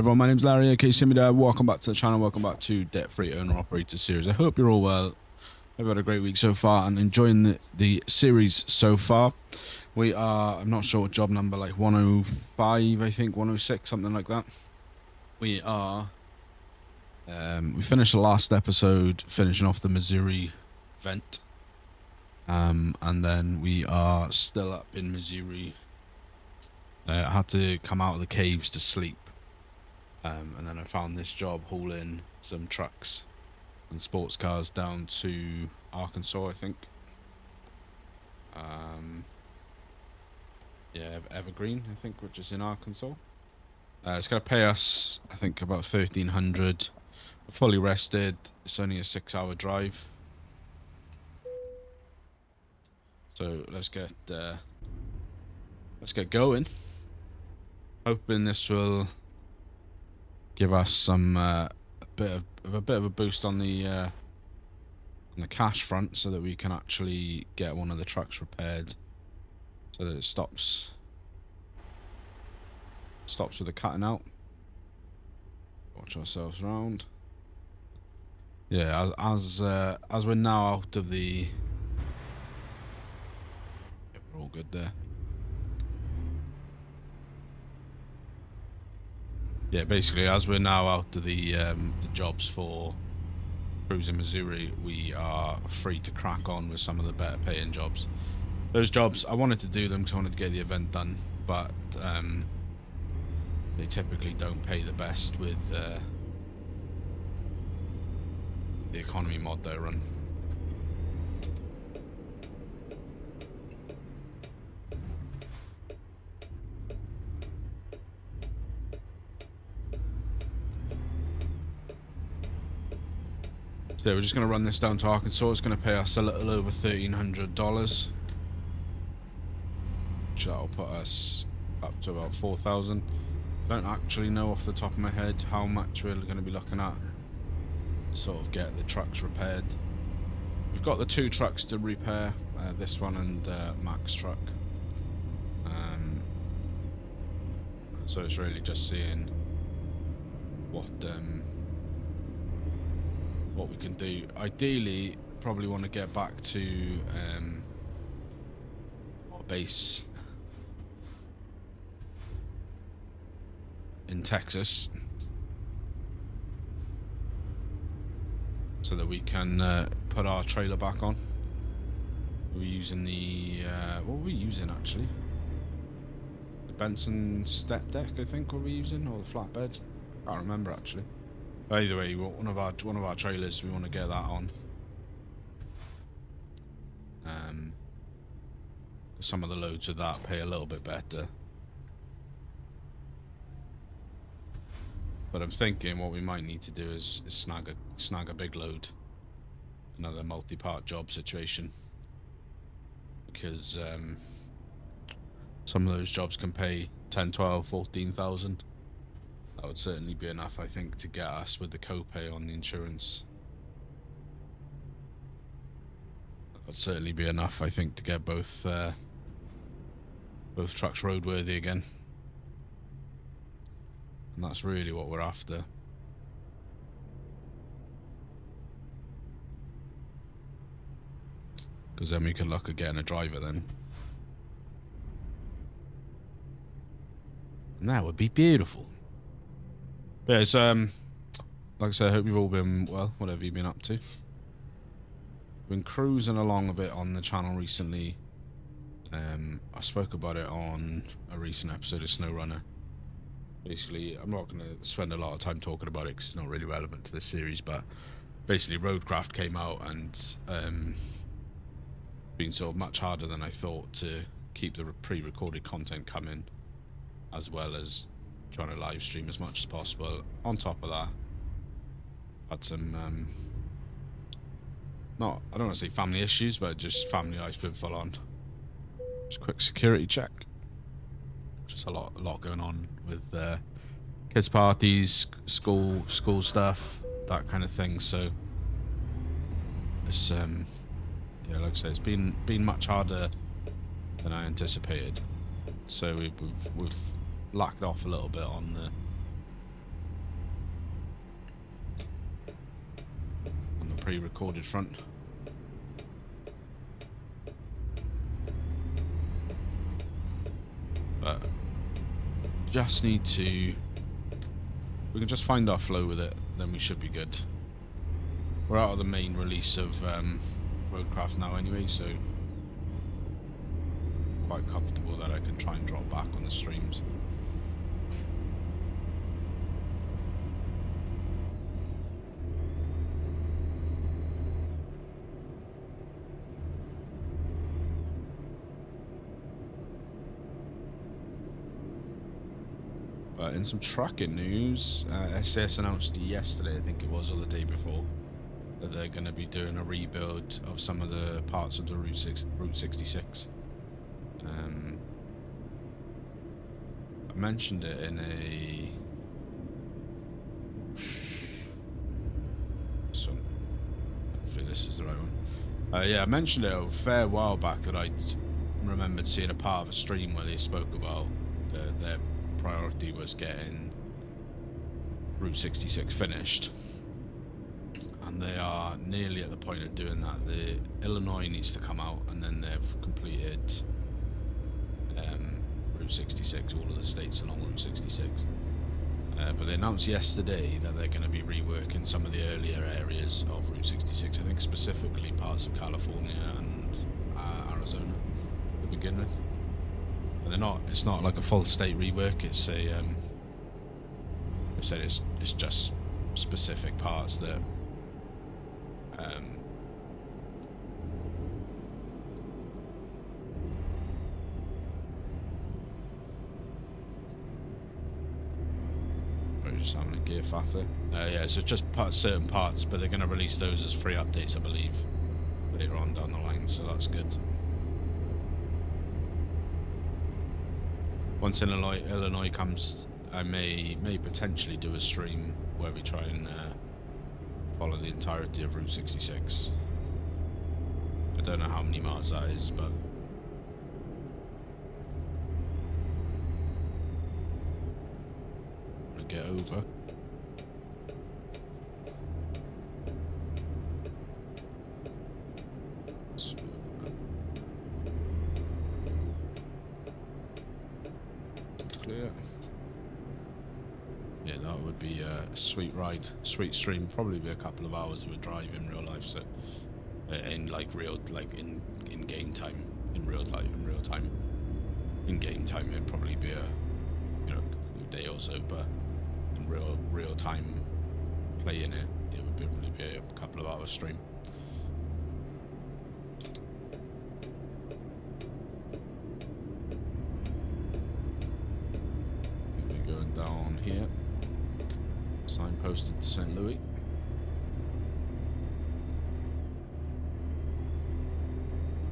everyone, my name's Larry, aka Simida. Welcome back to the channel, welcome back to Debt Free Owner Operator series. I hope you're all well. I've had a great week so far and enjoying the series so far. We are, I'm not sure what job number, like 105, I think, 106, something like that. We are, we finished the last episode finishing off the Missouri vent. And then we are still up in Missouri. I had to come out of the caves to sleep, and then I found this job hauling some trucks and sports cars down to Arkansas, I think. Yeah, Evergreen, I think, which is in Arkansas. It's going to pay us, I think, about $1,300. We're fully rested. It's only a 6-hour drive. So let's get going. Hoping this will give us some a bit of a boost on the cash front, so that we can actually get one of the trucks repaired, so that it stops with the cutting out. Watch ourselves around. Yeah, as we're now out of the. Yeah, we're all good there. Yeah, basically, as we're now out of the jobs for cruising Missouri, we are free to crack on with some of the better paying jobs. Those jobs, I wanted to do them because I wanted to get the event done, but they typically don't pay the best with the economy mod that I run. So we're just going to run this down to Arkansas. It's going to pay us a little over $1,300. Which that'll put us up to about 4,000. I don't actually know off the top of my head how much we're going to be looking at to sort of get the trucks repaired. We've got the 2 trucks to repair, this one and Mac's truck. So it's really just seeing what we can do. Ideally, probably want to get back to our base in Texas, so that we can put our trailer back on. We're using the what were we using actually? The Benson step deck, I think, were we using, or the flatbed? I can't remember actually. Either way, one of our trailers, we want to get that on. Some of the loads of that pay a little bit better. But I'm thinking what we might need to do is snag a big load, another multi-part job situation, because some of those jobs can pay 10, 12, 14,000. That would certainly be enough, I think, to get us with the copay on the insurance. That would certainly be enough, I think, to get both trucks roadworthy again. And that's really what we're after. Because then we can look at getting a driver then. And that would be beautiful. But yeah, so, like I said, I hope you've all been well, whatever you've been up to. Been cruising along a bit on the channel recently. I spoke about it on a recent episode of SnowRunner. Basically, I'm not going to spend a lot of time talking about it because it's not really relevant to this series, but basically Roadcraft came out and been sort of much harder than I thought to keep the pre-recorded content coming, as well as trying to live stream as much as possible. On top of that, had some I don't want to say family issues, but just family life's been full on. Just a quick security check. Just a lot going on with kids parties, school stuff, that kind of thing. So it's yeah, like I say, it's been much harder than I anticipated. So we've lacked off a little bit on pre-recorded front. But just need to... We can just find our flow with it, then we should be good. We're out of the main release of Roadcraft now anyway, so quite comfortable that I can try and drop back on the streams. But in some trucking news, SAS announced yesterday, I think it was, or the day before, that they're going to be doing a rebuild of some of the parts of the Route 66. I mentioned it in a... This one. Hopefully this is the right one. Yeah, I mentioned it a fair while back that I remembered seeing a part of a stream where they spoke about their priority was getting Route 66 finished. And they are nearly at the point of doing that. The Illinois needs to come out, and then they've completed Route 66, all of the states along Route 66. But they announced yesterday that they're going to be reworking some of the earlier areas of Route 66. I think specifically parts of California and Arizona to begin with. But they're not. It's not like a full state rework. It's a. They said it's just specific parts that. We're just having a gear factor. Yeah, so it's just certain parts, but they're going to release those as free updates, I believe, later on down the line. So that's good. Once Illinois comes, I may potentially do a stream where we try and follow the entirety of Route 66. I don't know how many miles that is, but I'm gonna get over. Clear. Yeah, that would be a sweet ride, sweet stream. Probably be a couple of hours of a drive in real life. So, in in game time, in real time, in game time, it'd probably be a day or so. But in real time, playing it, it would probably be a couple of hours stream. We're going down here. Signposted to St. Louis.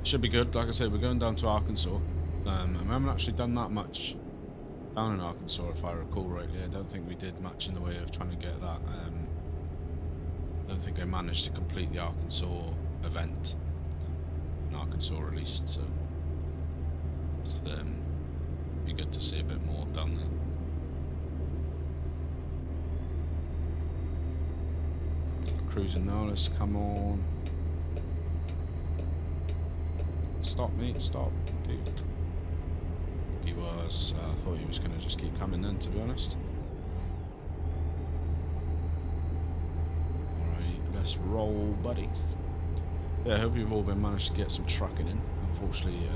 Should be good. Like I said, we're going down to Arkansas. I haven't actually done that much down in Arkansas, if I recall rightly. I don't think we did much in the way of trying to get that. I don't think I managed to complete the Arkansas event. An Arkansas released, so it's be good to see a bit more down there. Cruising now, let's come on. Stop, mate, stop. Okay. He was, I thought he was going to just keep coming then, to be honest. Alright, let's roll, buddies. Yeah, I hope you've all been managed to get some trucking in. Unfortunately,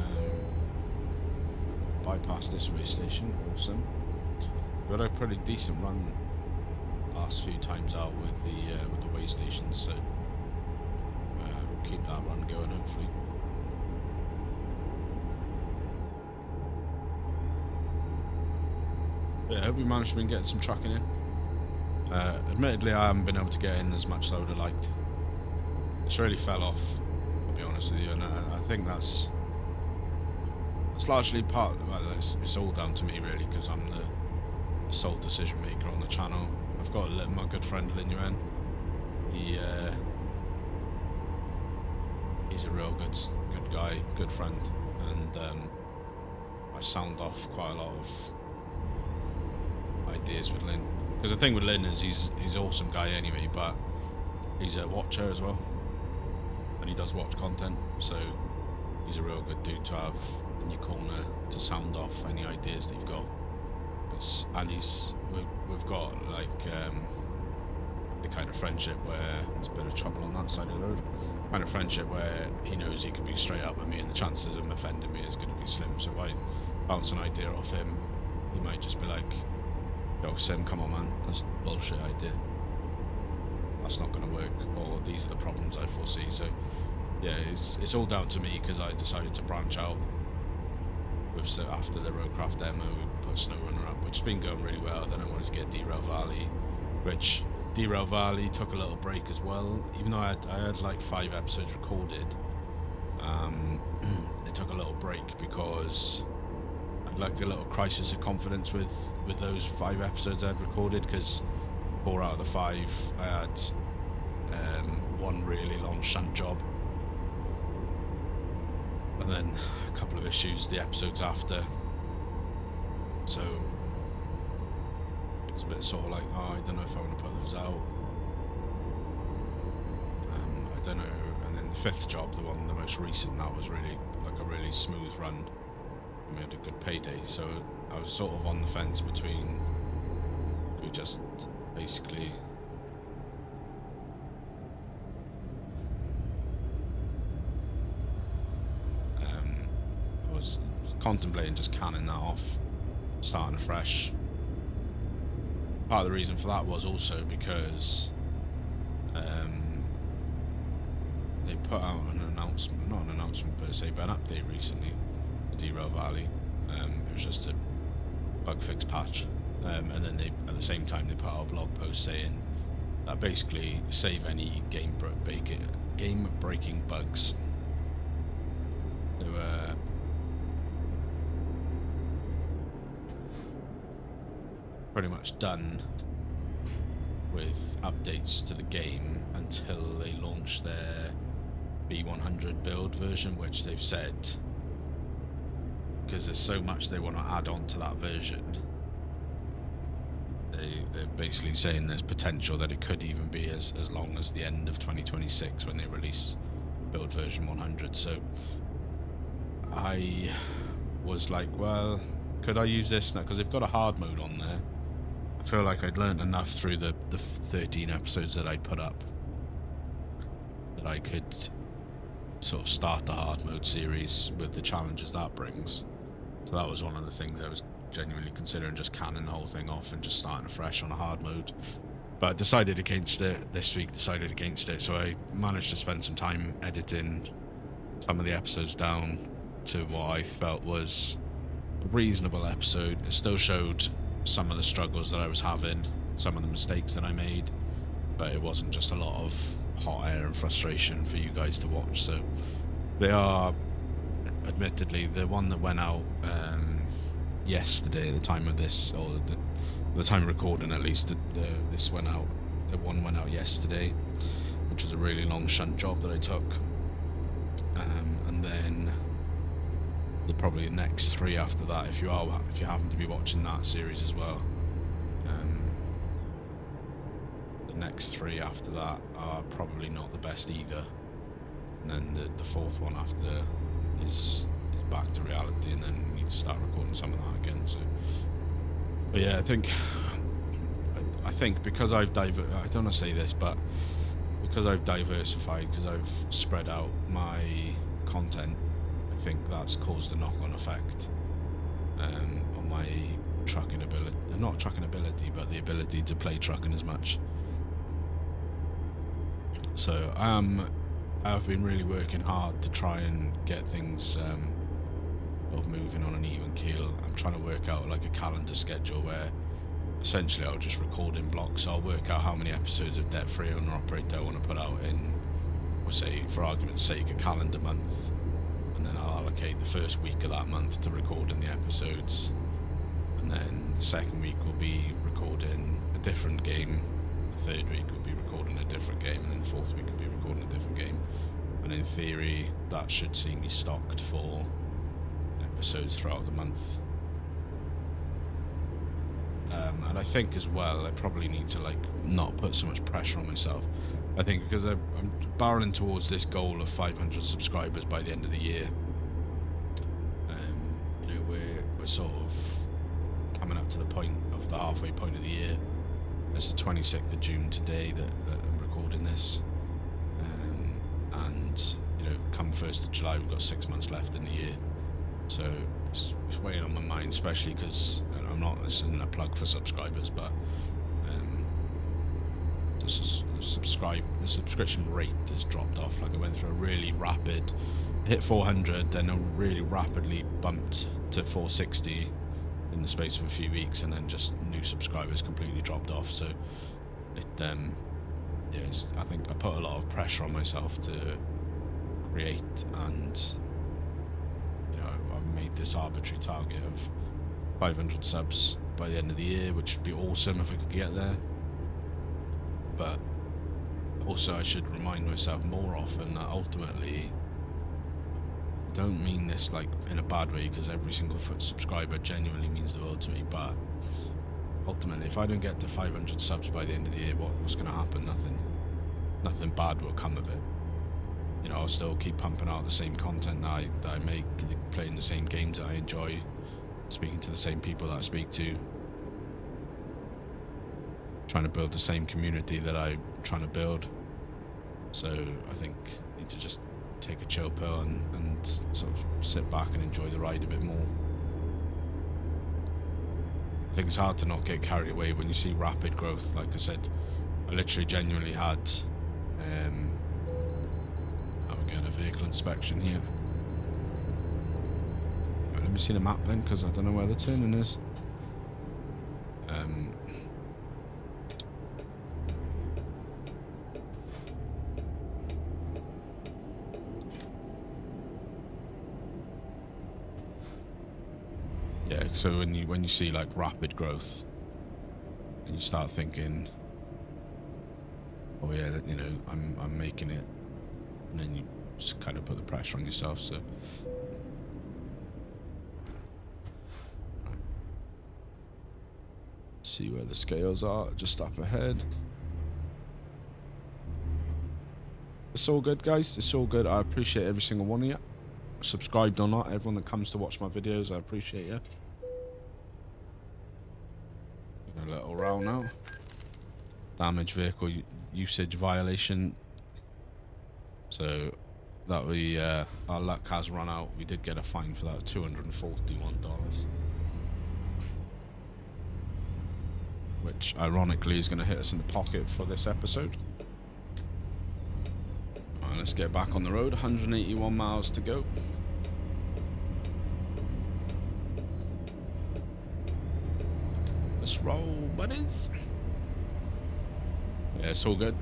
bypassed this way station, awesome. We had a pretty decent run last few times out with the way stations, so we'll keep that run going hopefully. Yeah, I hope we managed to get some trucking in. Admittedly, I haven't been able to get in as much as I would have liked. It's really fell off, I'll be honest with you, and I think that's largely part. Well, it's all down to me really, because I'm the sole decision maker on the channel. I've got my good friend Linuvwen. He's a real good guy, good friend, and I sound off quite a lot of ideas with Lin. Because the thing with Lin is he's an awesome guy anyway, but he's a watcher as well. and he does watch content, so he's a real good dude to have in your corner to sound off any ideas that you've got. And we've got like the kind of friendship where there's a bit of trouble on that side of the road. Kind of friendship where he knows he can be straight up with me, and the chances of him offending me is going to be slim. So if I bounce an idea off him, he might just be like, "Yo, Sim, come on, man, that's a bullshit idea. That's not going to work. Or these are the problems I foresee." So yeah, it's all down to me because I decided to branch out. So after the Roadcraft demo, we put SnowRunner up, which has been going really well. Then I wanted to get Derail Valley, which Derail Valley took a little break as well. Even though I had like 5 episodes recorded, it took a little break because I had like a little crisis of confidence with those 5 episodes I had recorded, because 4 out of the 5 I had one really long shunt job, and then a couple of issues the episodes after, so it's a bit sort of like, oh, I don't know if I want to put those out. I don't know. And then the 5th job, the most recent, that was really like a really smooth run. We had a good payday, so I was sort of on the fence between, we just basically I was contemplating just canning that off, starting afresh. Part of the reason for that was also because they put out an announcement, not an announcement per se, but an update recently to Derail Valley. It was just a bug fix patch, and then they, at the same time, they put out a blog post saying that basically save any game breaking bugs. They were pretty much done with updates to the game until they launch their B100 build version, which they've said, because there's so much they want to add on to that version, they're basically saying there's potential that it could even be as long as the end of 2026 when they release build version 100. So I was like, well, could I use this now? Because they've got a hard mode on there. I feel like I'd learned enough through the 13 episodes that I'd put up that I could sort of start the hard mode series with the challenges that brings. So that was one of the things I was genuinely considering, just canning the whole thing off and just starting afresh on a hard mode. But I decided against it this week, so I managed to spend some time editing some of the episodes down to what I felt was a reasonable episode. It still showed some of the struggles that I was having, some of the mistakes that I made, but it wasn't just a lot of hot air and frustration for you guys to watch. So they are, admittedly, the one that went out yesterday at the time of this, or the time of recording at least, this went out, the one went out yesterday, which was a really long shunt job that I took, and then probably the next 3 after that, if you happen to be watching that series as well. The next 3 after that are probably not the best either, and then the 4th one after is back to reality, and then we need to start recording some of that again. So, but yeah, I think because I don't want to say this, but because I've diversified, because I've spread out my content, I think that's caused a knock-on effect on my trucking ability. Not trucking ability, but the ability to play trucking as much. So I've been really working hard to try and get things sort of moving on an even keel. I'm trying to work out like a calendar schedule where essentially I'll just record in blocks. I'll work out how many episodes of Debt Free Owner Operator I want to put out in, we'll say, for argument's sake, a calendar month, and then I'll allocate the first week of that month to recording the episodes, and then the second week will be recording a different game, the third week will be recording a different game, and then the 4th week will be recording a different game. And in theory that should see me stocked for episodes throughout the month. And I think as well I probably need to like not put so much pressure on myself. I think because I'm barreling towards this goal of 500 subscribers by the end of the year. You know, we're sort of coming up to the point of the halfway point of the year. It's the 26th of June today that I'm recording this, and you know, come 1st of July, we've got 6 months left in the year. So it's weighing on my mind, especially because this isn't a plug for subscribers, but the subscription rate has dropped off. Like, I went through a really rapid, hit 400, then I really rapidly bumped to 460 in the space of a few weeks, and then just new subscribers completely dropped off. So it yeah, I think I put a lot of pressure on myself to create, and you know, I've made this arbitrary target of 500 subs by the end of the year, which would be awesome if I could get there. But also, I should remind myself more often that ultimately, I don't mean this like in a bad way, because every single subscriber genuinely means the world to me, but ultimately, if I don't get to 500 subs by the end of the year, what's going to happen? Nothing bad will come of it. You know, I'll still keep pumping out the same content that I make, playing the same games that I enjoy, speaking to the same people that I speak to, trying to build the same community that I'm trying to build. So I think I need to just take a chill pill and sort of sit back and enjoy the ride a bit more. I think it's hard to not get carried away when you see rapid growth. Like I said, I literally genuinely had we're getting a vehicle inspection here. Right, let me see the map then, because I don't know where the turning is. Yeah, so when you see like rapid growth, and you start thinking, oh yeah, you know, I'm making it, and then you just kind of put the pressure on yourself. So see where the scales are just up ahead. It's all good, guys. It's all good. I appreciate every single one of you, subscribed or not, everyone that comes to watch my videos. I appreciate you. A little roll now. Damaged vehicle usage violation. So that our luck has run out. We did get a fine for that, $241, which ironically is going to hit us in the pocket for this episode. Alright, let's get back on the road. 181 miles to go. Let's roll, buddies. Yeah, it's all good.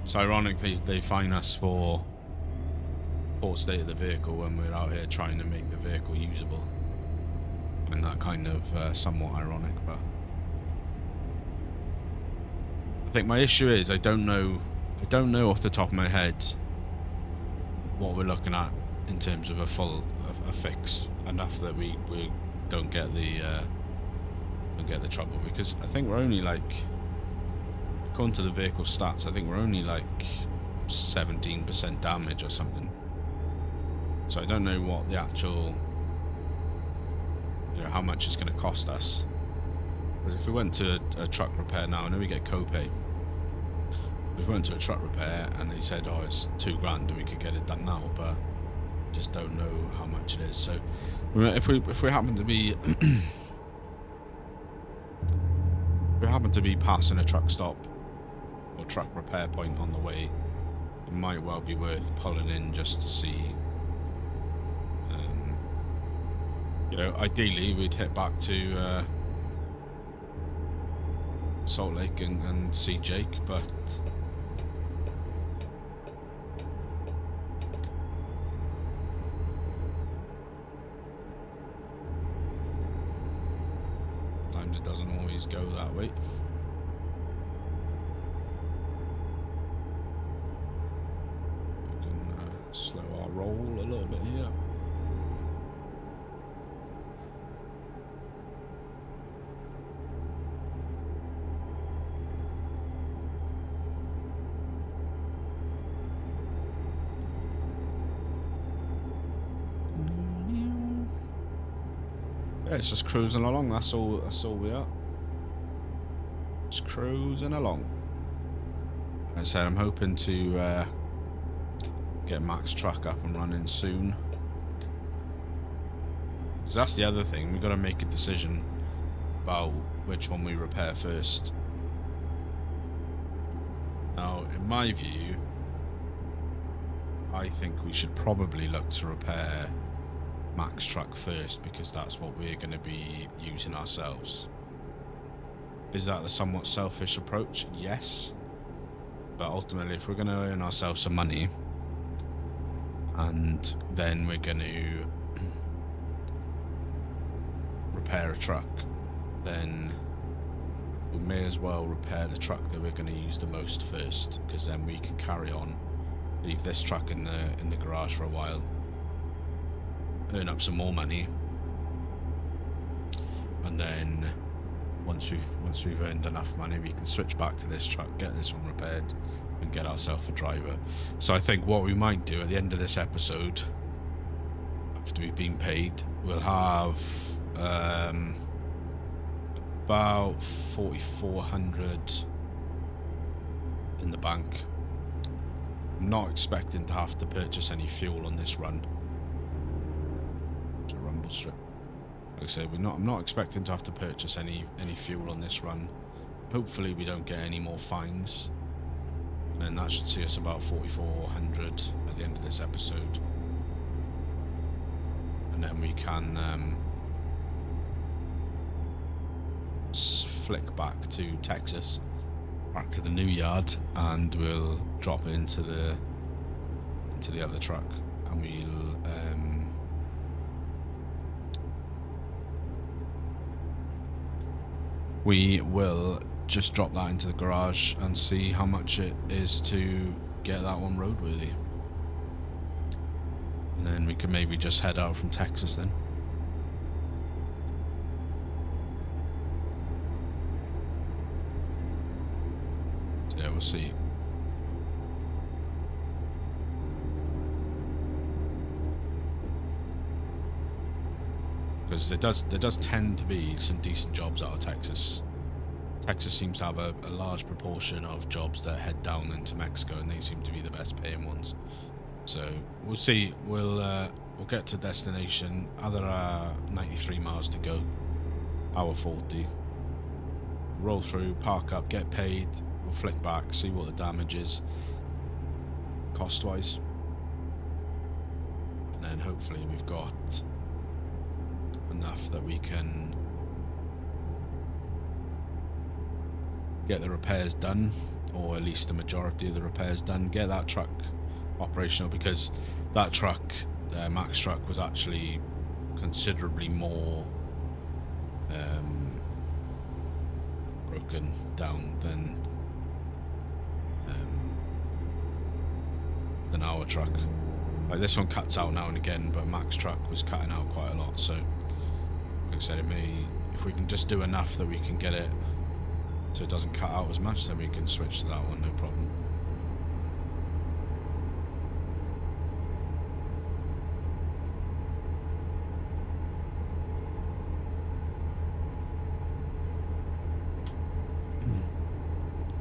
It's ironic they fine us for poor state of the vehicle when we're out here trying to make the vehicle usable. And that kind of somewhat ironic, but I think my issue is I don't know off the top of my head what we're looking at in terms of a fix, enough that we don't get the trouble, because I think we're only like, according to the vehicle stats, I think we're only like 17% damage or something. So I don't know what the actual, you know, how much it's going to cost us. Because if we went to a truck repair now, I know we get copay. If we went to a truck repair and they said, oh, it's $2 grand and we could get it done now, but just don't know how much it is. So if we happen to be passing a truck stop or truck repair point on the way, it might well be worth pulling in just to see. You know, ideally we'd hit back to Salt Lake and see Jake, but sometimes it doesn't always go that way. We can slow our roll a little bit here. Yeah, it's just cruising along. That's all we are. Just cruising along. As I said, I'm hoping to get Mac's truck up and running soon. Because that's the other thing. We've got to make a decision about which one we repair first. Now, in my view, I think we should probably look to repair Mac's truck first, because that's what we're going to be using ourselves. Is that a somewhat selfish approach? Yes. But ultimately, if we're going to earn ourselves some money, and then we're going to repair a truck, then we may as well repair the truck that we're going to use the most first, because then we can carry on, leave this truck in the garage for a while, earn up some more money, and then once we've earned enough money, we can switch back to this truck, get this one repaired, and get ourselves a driver. So I think what we might do at the end of this episode, after we've been paid, we'll have about 4,400 in the bank. I'm not expecting to have to purchase any fuel on this run. It's a rumble strip. Like I said, I'm not expecting to have to purchase any fuel on this run. Hopefully we don't get any more fines. And then that should see us about 4,400 at the end of this episode. And then we can flick back to Texas, back to the new yard, and we'll drop it into the other truck, and we will just drop that into the garage and see how much it is to get that one roadworthy, and then we can maybe just head out from Texas then. So yeah, we'll see. Because there does tend to be some decent jobs out of Texas. Texas seems to have a large proportion of jobs that head down into Mexico, and they seem to be the best paying ones. So we'll see. We'll get to destination. Other 93 miles to go. Hour 40. Roll through, park up, get paid. We'll flick back, see what the damage is, cost-wise, and then hopefully we've got enough that we can get the repairs done, or at least the majority of the repairs done, get that truck operational, because that truck, Mac's truck, was actually considerably more broken down than our truck. Like, this one cuts out now and again, but Mac's truck was cutting out quite a lot. So like I said, it may, if we can just do enough that we can get it so it doesn't cut out as much, then we can switch to that one, no problem.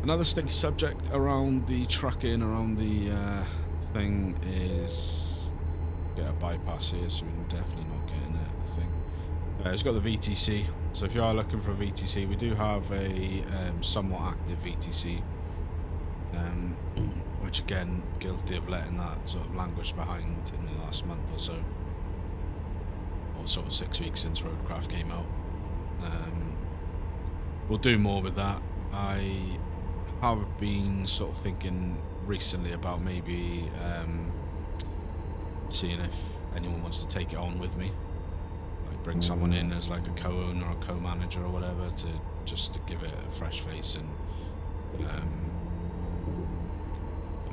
Another sticky subject around the trucking, around the thing, is get a bypass here, so we're definitely not getting it, I think. It's got the VTC, so if you are looking for a VTC, we do have a somewhat active VTC, which again, guilty of letting that sort of languish behind in the last month or so, or sort of 6 weeks since Roadcraft came out. We'll do more with that. I have been sort of thinking recently about maybe seeing if anyone wants to take it on with me, like bring someone in as like a co-owner or co-manager or whatever, to just to give it a fresh face and an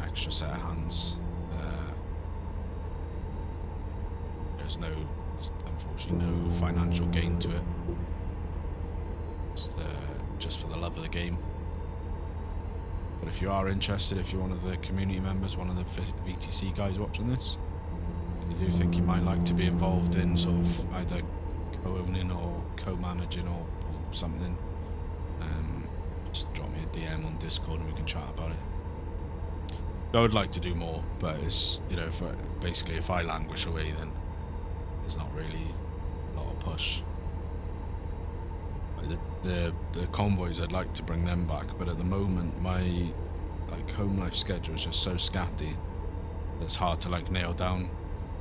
extra set of hands. There's unfortunately no financial gain to it. It's just for the love of the game. But if you are interested, if you're one of the community members, one of the VTC guys watching this, and you do think you might like to be involved in sort of either co-owning or co-managing or something, just drop me a DM on Discord and we can chat about it. I would like to do more, but it's, you know, if I languish away, then there's not really a lot of push. The convoys, I'd like to bring them back, but at the moment my like home life schedule is just so scatty that it's hard to like nail down.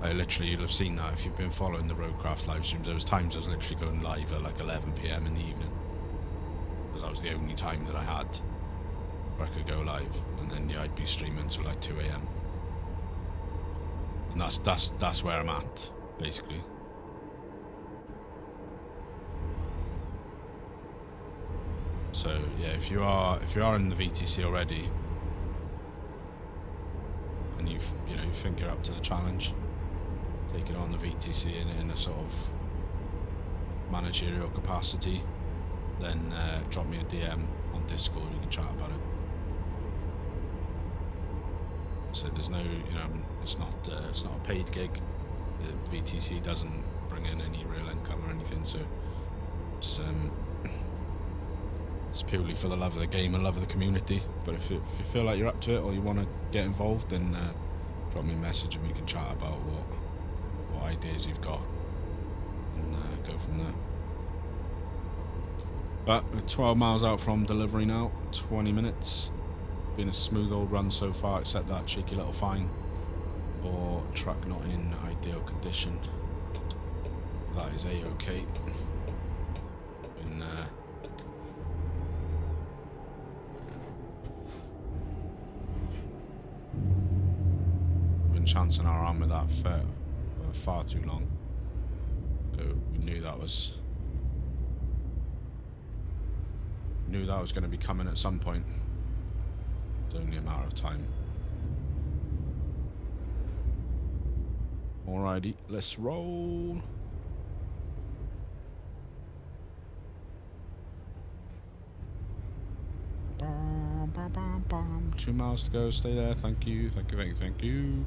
Like, literally, you'll have seen that if you've been following the Roadcraft live streams. There was times I was literally going live at like 11 PM in the evening, because that was the only time that I had where I could go live, and then yeah, I'd be streaming till like 2 AM. And that's where I'm at, basically. So yeah, if you are in the VTC already, and you think you're up to the challenge, take it on the VTC in a sort of managerial capacity, then drop me a DM on Discord. You can chat about it. So there's no, it's not a paid gig. The VTC doesn't bring in any real income or anything, so it's purely for the love of the game and love of the community. But if you feel like you're up to it or you want to get involved, then drop me a message and we can chat about what ideas you've got and go from there. But we're 12 miles out from delivery now, 20 minutes. Been a smooth old run so far, except that cheeky little fine or truck not in ideal condition. That is a-okay. Been chancing our arm with that for far too long. So we knew that was going to be coming at some point. It's only a matter of time. Alrighty, let's roll. Bum, bum, bum, bum. 2 miles to go. Stay there. Thank you. Thank you. Thank you. Thank you.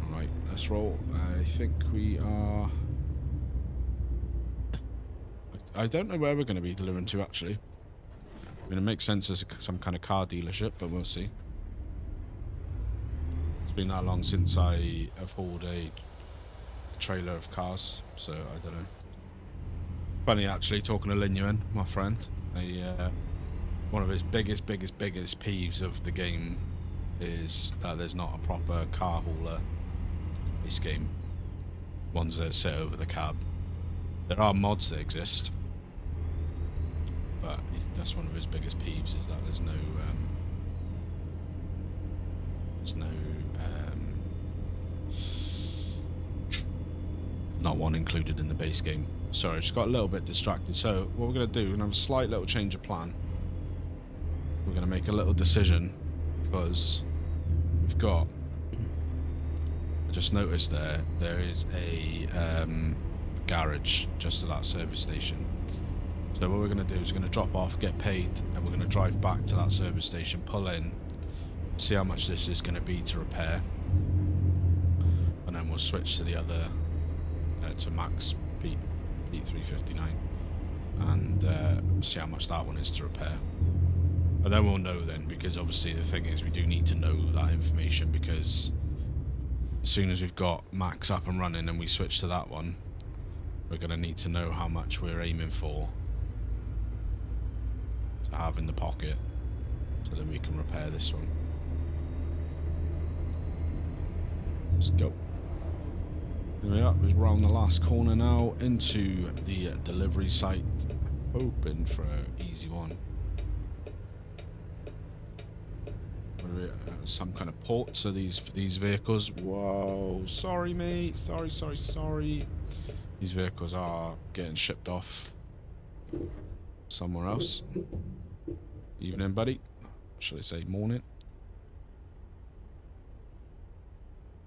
Alright, let's roll. I think we are... I don't know where we're going to be delivering to, actually. I mean, it makes sense as some kind of car dealership, but we'll see. It's been that long since I have hauled a trailer of cars, so I don't know. Funny, actually, talking to Linuvwen, my friend, one of his biggest peeves of the game is that there's not a proper car hauler in this game. Ones that sit over the cab. There are mods that exist, but that's one of his biggest peeves, is that there's no not one included in the base game. Sorry, I just got a little bit distracted. So what we're going to do, we're going to have a slight little change of plan. We're going to make a little decision, because we've got, I just noticed there is a garage just at that service station. So what we're going to do is we're going to drop off, get paid, and we're going to drive back to that service station, pull in, see how much this is going to be to repair, and then we'll switch to the other, to Max P359, and see how much that one is to repair. And then we'll know then, because obviously the thing is we do need to know that information, because as soon as we've got Max up and running and we switch to that one, we're going to need to know how much we're aiming for to have in the pocket, so that we can repair this one. Let's go. Here we are, we're around the last corner now into the delivery site, hoping for an easy one. Some kind of port, so these vehicles, whoa, sorry mate, sorry. These vehicles are getting shipped off somewhere else. Evening, buddy. Should I say morning?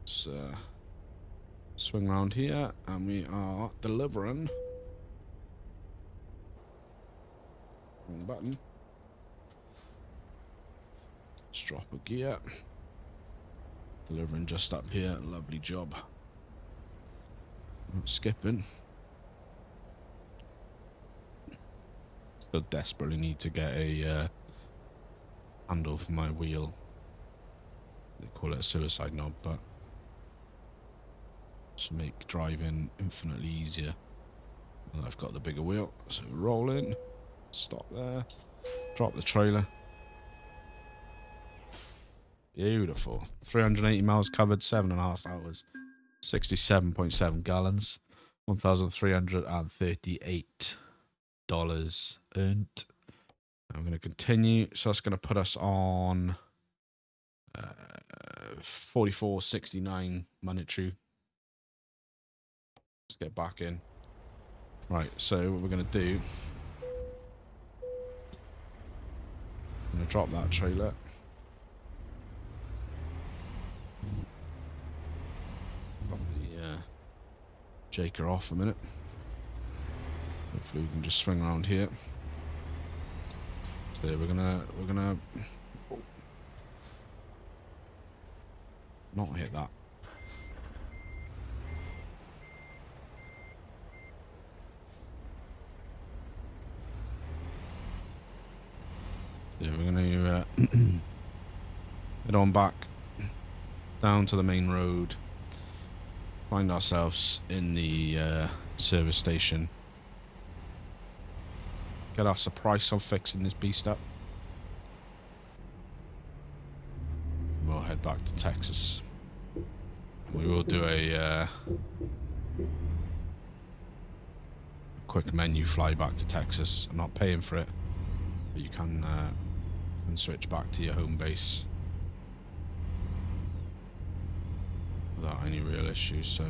Let's swing around here, and we are delivering. Wrong button. Let's drop a gear. Delivering just up here. Lovely job. Not skipping. Still desperately need to get a handle for my wheel. They call it a suicide knob, but to make driving infinitely easier. Well, I've got the bigger wheel, so roll in, stop there, drop the trailer. Beautiful. 380 miles covered, 7.5 hours, 67.7 gallons, $1,338 earned. I'm going to continue, so that's going to put us on 44.69 monetary. Let's get back in. Right, so what we're going to do, I'm going to drop that trailer. Drop the Jaker off a minute. Hopefully we can just swing around here. So we're gonna not hit that. Yeah, we're gonna head on back down to the main road. Find ourselves in the service station. Get us a price on fixing this beast up. We'll head back to Texas. We will do a quick menu fly back to Texas. I'm not paying for it, but you can switch back to your home base without any real issues. So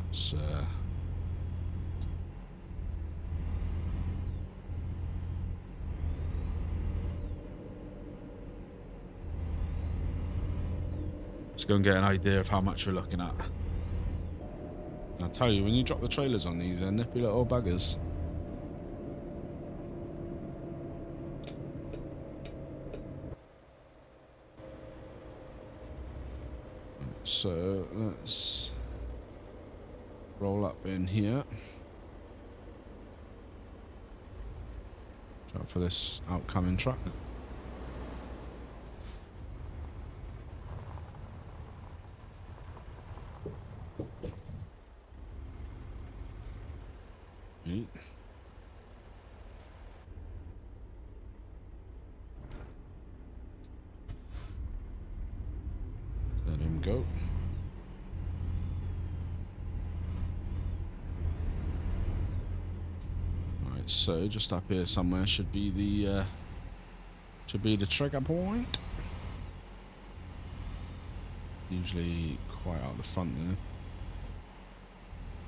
that's let's go and get an idea of how much we're looking at. I'll tell you, when you drop the trailers on these, they're nippy little buggers. So let's roll up in here. Try for this outcoming truck. Neat. Let him go. Alright, so just up here somewhere should be the trigger point. Usually quite out the front there.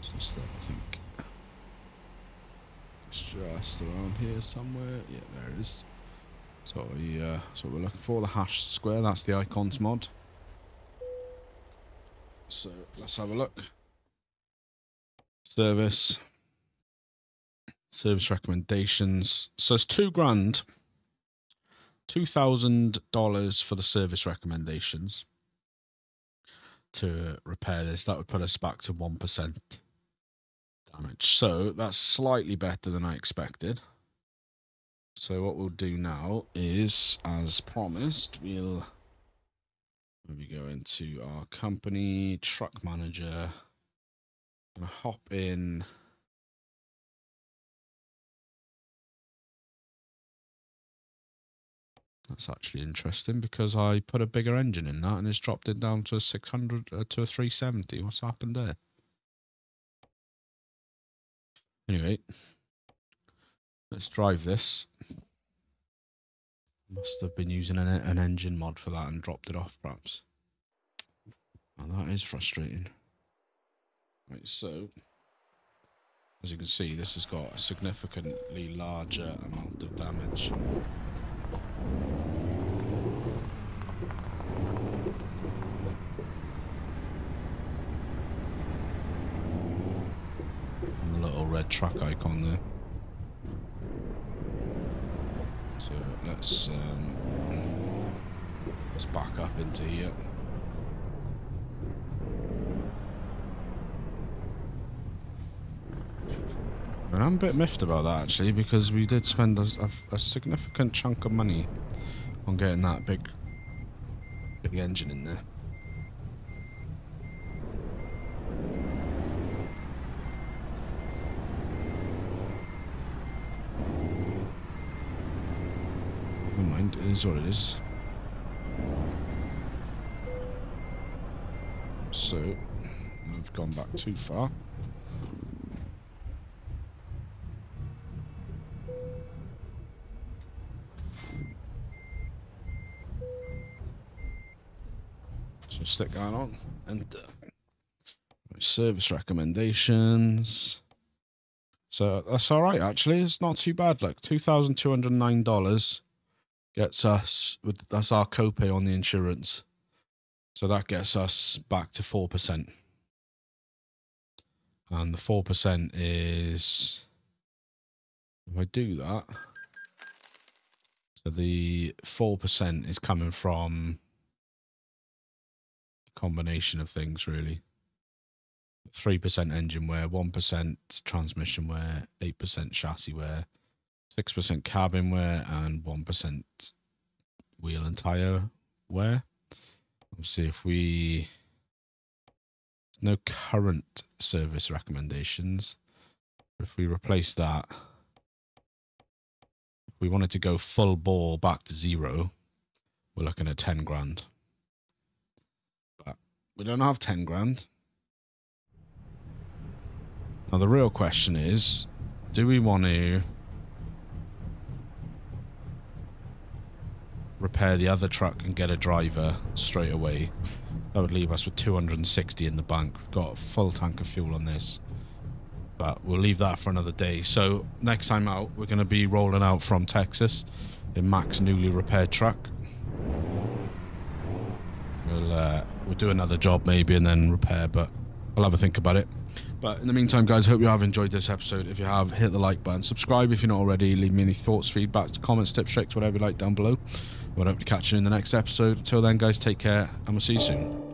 It's just that I think it's just around here somewhere. Yeah, there it is. So so we're looking for the hash square. That's the icons mod. So let's have a look. Service recommendations. So it's $2,000, $2,000 for the service recommendations to repair this. That would put us back to 1% damage. So that's slightly better than I expected. So what we'll do now is, as promised, we'll go into our company truck manager. I'm gonna hop in. That's actually interesting because I put a bigger engine in that and it's dropped it down to a 600 to a 370. What's happened there? Anyway, let's drive this. Must have been using an engine mod for that and dropped it off, perhaps. Oh, that is frustrating. Right, so as you can see, this has got a significantly larger amount of damage. And the little red truck icon there. So let's back up into here. And I'm a bit miffed about that, actually, because we did spend a significant chunk of money on getting that big engine in there. Never mind, it is what it is. So, I've gone back too far. So stick that on, and service recommendations. So that's all right, actually. It's not too bad. Like $2,209 gets us. That's our copay on the insurance. So that gets us back to 4%. And the 4% is, if I do that, so the 4% is coming from a combination of things, really. 3% engine wear, 1% transmission wear, 8% chassis wear, 6% cabin wear, and 1% wheel and tire wear. Obviously, if we... no current service recommendations. If we replace that, if we wanted to go full bore back to 0, we're looking at 10 grand. But we don't have 10 grand. Now the real question is, do we want to repair the other truck and get a driver straight away? That would leave us with 260 in the bank. We've got a full tank of fuel on this, but we'll leave that for another day. So next time out, we're going to be rolling out from Texas in Mac's newly repaired truck. We'll do another job maybe and then repair, but I'll have a think about it. But in the meantime, guys, hope you have enjoyed this episode. If you have, hit the like button, subscribe if you're not already, leave me any thoughts, feedback, comments, tips, tricks, whatever you like down below. We'll hope to catch you in the next episode. Until then, guys, take care, and we'll see you soon.